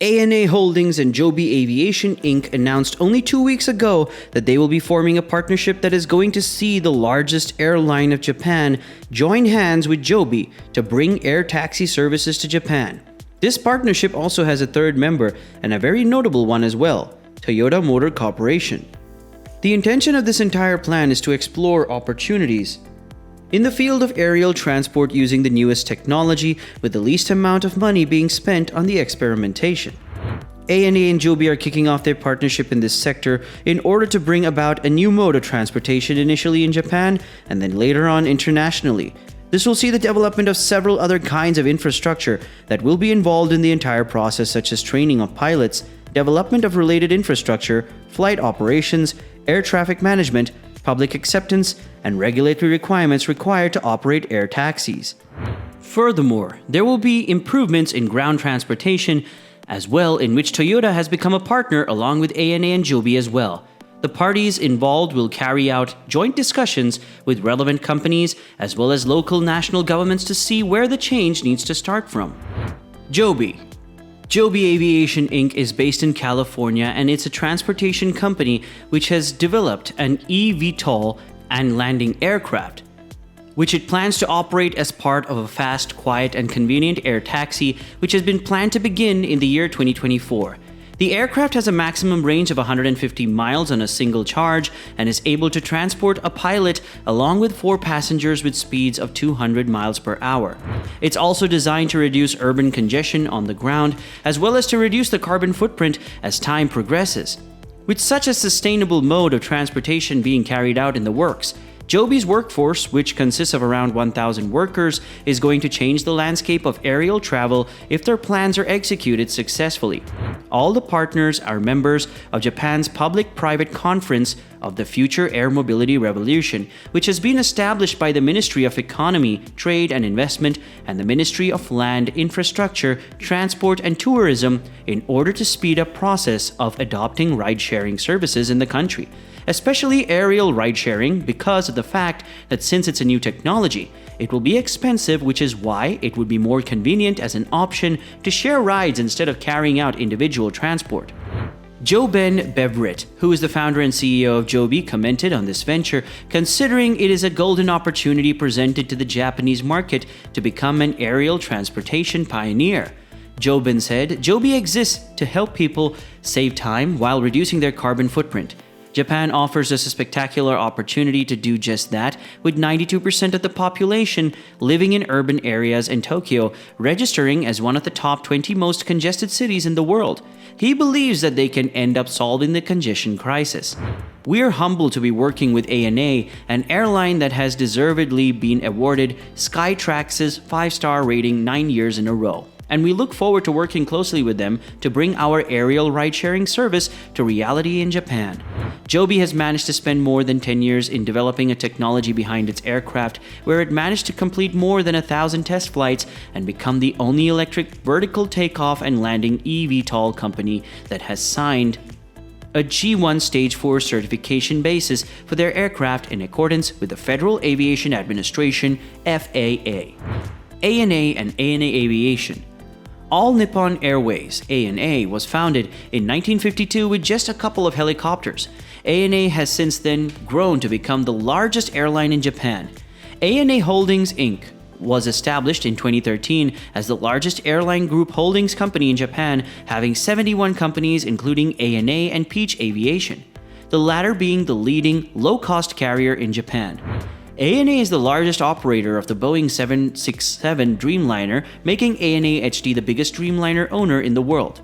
ANA Holdings and Joby Aviation Inc. announced only 2 weeks ago that they will be forming a partnership that is going to see the largest airline of Japan join hands with Joby to bring air taxi services to Japan. This partnership also has a third member, and a very notable one as well, Toyota Motor Corporation. The intention of this entire plan is to explore opportunities in the field of aerial transport using the newest technology with the least amount of money being spent on the experimentation. ANA and Joby are kicking off their partnership in this sector in order to bring about a new mode of transportation initially in Japan and then later on internationally. This will see the development of several other kinds of infrastructure that will be involved in the entire process, such as training of pilots, development of related infrastructure, flight operations, air traffic management, public acceptance, and regulatory requirements required to operate air taxis. Furthermore, there will be improvements in ground transportation as well, in which Toyota has become a partner along with ANA and Joby as well. The parties involved will carry out joint discussions with relevant companies as well as local national governments to see where the change needs to start from. Joby Aviation Inc. is based in California, and it's a transportation company which has developed an eVTOL and landing aircraft, which it plans to operate as part of a fast, quiet, and convenient air taxi, which has been planned to begin in the year 2024. The aircraft has a maximum range of 150 miles on a single charge and is able to transport a pilot along with 4 passengers with speeds of 200 miles per hour. It's also designed to reduce urban congestion on the ground as well as to reduce the carbon footprint as time progresses. With such a sustainable mode of transportation being carried out in the works, Joby's workforce, which consists of around 1,000 workers, is going to change the landscape of aerial travel if their plans are executed successfully. All the partners are members of Japan's Public-Private Conference of the Future Air Mobility Revolution, which has been established by the Ministry of Economy, Trade and Investment and the Ministry of Land, Infrastructure, Transport and Tourism in order to speed up process of adopting ride-sharing services in the country, especially aerial ride-sharing, because of the fact that since it's a new technology, it will be expensive, which is why it would be more convenient as an option to share rides instead of carrying out individual transport. JoBen Beverit, who is the founder and CEO of Joby, commented on this venture, considering it is a golden opportunity presented to the Japanese market to become an aerial transportation pioneer. JoBen said, "Joby exists to help people save time while reducing their carbon footprint. Japan offers us a spectacular opportunity to do just that, with 92% of the population living in urban areas and Tokyo registering as one of the top 20 most congested cities in the world. He believes that they can end up solving the congestion crisis. We are humbled to be working with ANA, an airline that has deservedly been awarded Skytrax's 5-star rating 9 years in a row. And we look forward to working closely with them to bring our aerial ride-sharing service to reality in Japan." Joby has managed to spend more than 10 years in developing a technology behind its aircraft, where it managed to complete more than 1,000 test flights and become the only electric vertical takeoff and landing eVTOL company that has signed a G1 Stage 4 certification basis for their aircraft in accordance with the Federal Aviation Administration (FAA). ANA and ANA Aviation. All Nippon Airways (ANA) was founded in 1952 with just a couple of helicopters. ANA has since then grown to become the largest airline in Japan. ANA Holdings Inc. was established in 2013 as the largest airline group holdings company in Japan, having 71 companies including ANA and Peach Aviation, the latter being the leading low-cost carrier in Japan. ANA is the largest operator of the Boeing 767 Dreamliner, making ANA HD the biggest Dreamliner owner in the world.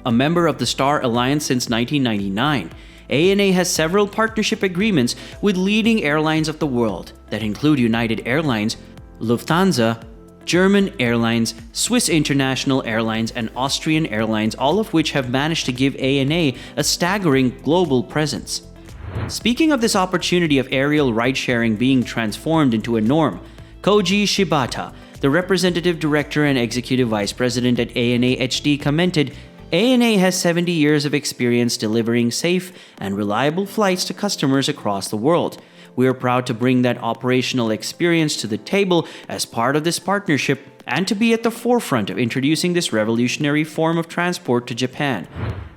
A member of the Star Alliance since 1999, ANA has several partnership agreements with leading airlines of the world that include United Airlines, Lufthansa, German Airlines, Swiss International Airlines, and Austrian Airlines, all of which have managed to give ANA a staggering global presence. Speaking of this opportunity of aerial ride-sharing being transformed into a norm, Koji Shibata, the representative director and executive vice president at ANA HD, commented, "ANA has 70 years of experience delivering safe and reliable flights to customers across the world. We are proud to bring that operational experience to the table as part of this partnership and to be at the forefront of introducing this revolutionary form of transport to Japan,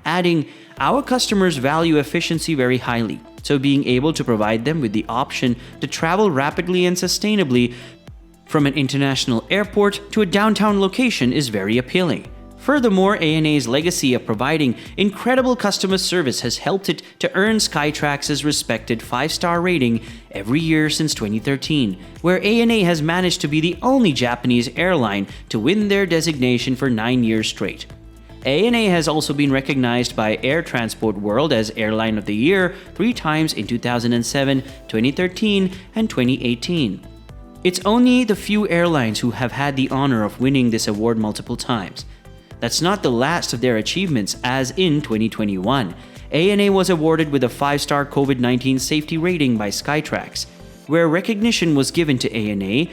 adding, "Our customers value efficiency very highly, so being able to provide them with the option to travel rapidly and sustainably from an international airport to a downtown location is very appealing." Furthermore, ANA's legacy of providing incredible customer service has helped it to earn Skytrax's respected 5-star rating every year since 2013, where ANA has managed to be the only Japanese airline to win their designation for 9 years straight. ANA has also been recognized by Air Transport World as Airline of the Year 3 times in 2007, 2013, and 2018. It's only the few airlines who have had the honor of winning this award multiple times. That's not the last of their achievements, as in 2021, ANA was awarded with a 5-star COVID-19 safety rating by Skytrax, where recognition was given to ANA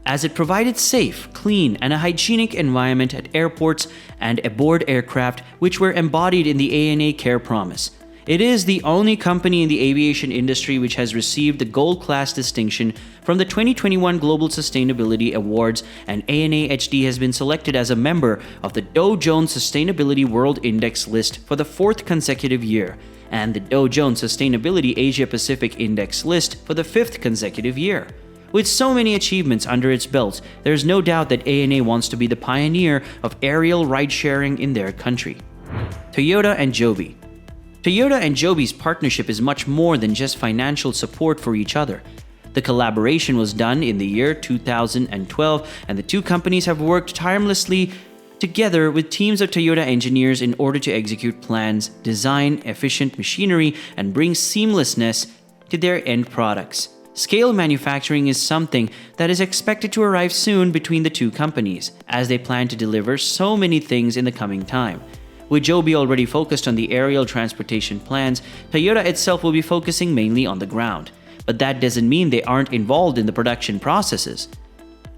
as it provided safe, clean, and a hygienic environment at airports and aboard aircraft, which were embodied in the ANA Care Promise. It is the only company in the aviation industry which has received the Gold Class distinction from the 2021 Global Sustainability Awards, and ANA HD has been selected as a member of the Dow Jones Sustainability World Index list for the 4th consecutive year, and the Dow Jones Sustainability Asia Pacific Index list for the 5th consecutive year. With so many achievements under its belt, there's no doubt that ANA wants to be the pioneer of aerial ride-sharing in their country. Toyota and Joby. Toyota and Joby's partnership is much more than just financial support for each other. The collaboration was done in the year 2012, and the two companies have worked tirelessly together with teams of Toyota engineers in order to execute plans, design efficient machinery, and bring seamlessness to their end products. Scale manufacturing is something that is expected to arrive soon between the two companies, as they plan to deliver so many things in the coming time. With Joby already focused on the aerial transportation plans, Toyota itself will be focusing mainly on the ground. But that doesn't mean they aren't involved in the production processes.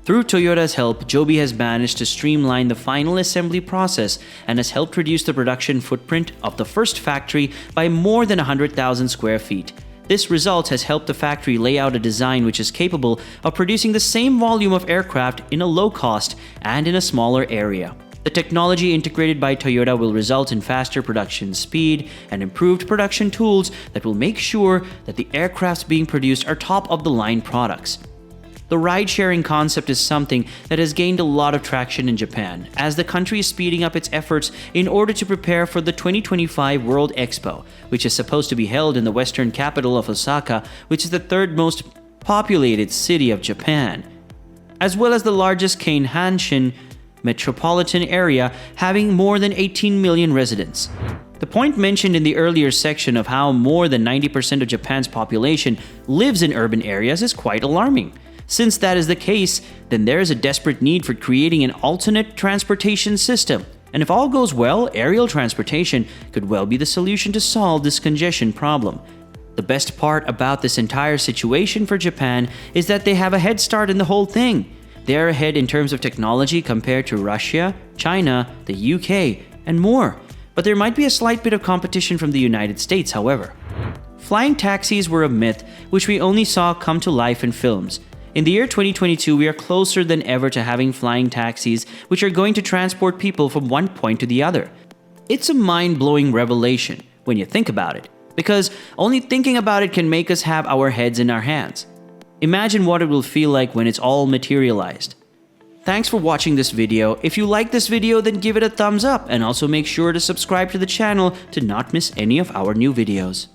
Through Toyota's help, Joby has managed to streamline the final assembly process and has helped reduce the production footprint of the first factory by more than 100,000 square feet. This result has helped the factory lay out a design which is capable of producing the same volume of aircraft in a low cost and in a smaller area. The technology integrated by Toyota will result in faster production speed and improved production tools that will make sure that the aircrafts being produced are top-of-the-line products. The ride-sharing concept is something that has gained a lot of traction in Japan, as the country is speeding up its efforts in order to prepare for the 2025 World Expo, which is supposed to be held in the western capital of Osaka, which is the 3rd most populated city of Japan, as well as the largest Keihanshin metropolitan area, having more than 18 million residents. The point mentioned in the earlier section of how more than 90% of Japan's population lives in urban areas is quite alarming. Since that is the case, then there is a desperate need for creating an alternate transportation system. And if all goes well, aerial transportation could well be the solution to solve this congestion problem. The best part about this entire situation for Japan is that they have a head start in the whole thing. They are ahead in terms of technology compared to Russia, China, the UK, and more. But there might be a slight bit of competition from the United States, however. Flying taxis were a myth which we only saw come to life in films. In the year 2022, we are closer than ever to having flying taxis which are going to transport people from one point to the other. It's a mind-blowing revelation when you think about it, because only thinking about it can make us have our heads in our hands. Imagine what it will feel like when it's all materialized. Thanks for watching this video. If you like this video, then give it a thumbs up, and also make sure to subscribe to the channel to not miss any of our new videos.